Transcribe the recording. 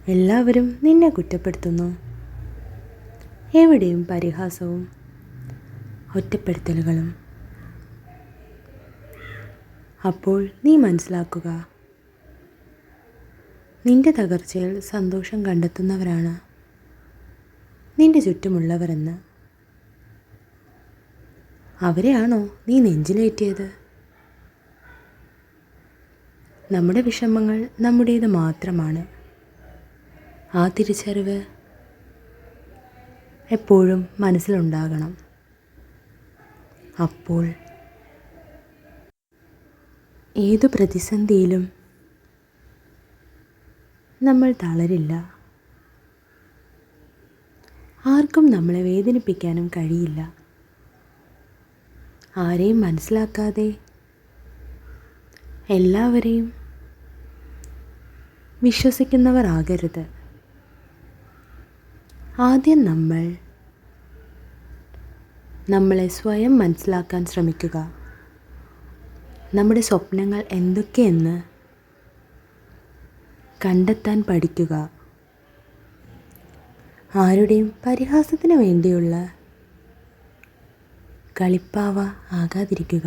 എല്ലാവരും നിന്നെ കുറ്റപ്പെടുത്തുന്നു. എവിടെയും പരിഹാസവും ഒറ്റപ്പെടുത്തലുകളും. അപ്പോൾ നീ മനസ്സിലാക്കുക, നിന്റെ തകർച്ചയിൽ സന്തോഷം കണ്ടെത്തുന്നവരാണ് നിന്റെ ചുറ്റുമുള്ളവരെന്ന്. അവരെയാണോ നീ നെഞ്ചിലേറ്റിയത്? നമ്മുടെ വിഷമങ്ങൾ നമ്മുടേത് മാത്രമാണ്. ആ തിരിച്ചറിവ് എപ്പോഴും മനസ്സിലുണ്ടാകണം. അപ്പോൾ ഏതു പ്രതിസന്ധിയിലും നമ്മൾ തളരില്ല. ആർക്കും നമ്മളെ വേദനിപ്പിക്കാനും കഴിയില്ല. ആരെയും മനസ്സിലാക്കാതെ എല്ലാവരെയും വിശ്വസിക്കുന്നവർ ആകരുത്. ആദ്യം നമ്മളെ സ്വയം മനസ്സിലാക്കാൻ ശ്രമിക്കുക. നമ്മുടെ സ്വപ്നങ്ങൾ എന്തൊക്കെയെന്ന് കണ്ടെത്താൻ പഠിക്കുക. ആരുടെയും പരിഹാസത്തിന് വേണ്ടിയുള്ള കളിപ്പാവ ആകാതിരിക്കുക.